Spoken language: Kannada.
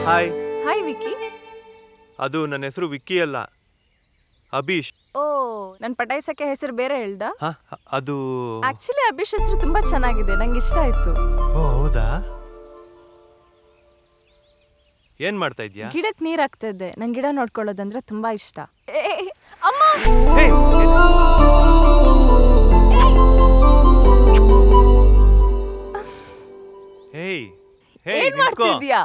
ಹಾಯ್. ಹಾಯ್ ವಿಕ್ಕಿ. ಅದು ನನ್ನ ಹೆಸರು ವಿಕ್ಕಿ ಅಲ್ಲ, ಅಭೀಶ್. ಓ, ನನ್ ಪಟಾಯಿಸಕ್ಕೆ ಹೆಸರು ಬೇರೆ ಹೇಳ್ದ. ಅದು ಆಕ್ಚುಲಿ ಅಭೀಶ್ ಹೆಸರು ತುಂಬಾ ಚೆನ್ನಾಗಿದೆ, ನಂಗೆ ಇಷ್ಟ ಆಯ್ತು. ಓ ಹೌದಾ? ಏನ್ ಮಾಡ್ತಾ ಇದ್ಯಾ? ಗಿಡಕ್ಕೆ ನೀರ್ ಹಾಕ್ತಾ ಇದ್ದೆ. ನಂಗೆ ಗಿಡ ನೋಡ್ಕೊಳ್ಳೋದಂದ್ರೆ ತುಂಬಾ ಇಷ್ಟ. ಅಮ್ಮ, ಹೇಯ್ ಏನ್ ಮಾಡ್ತಿದ್ಯಾ?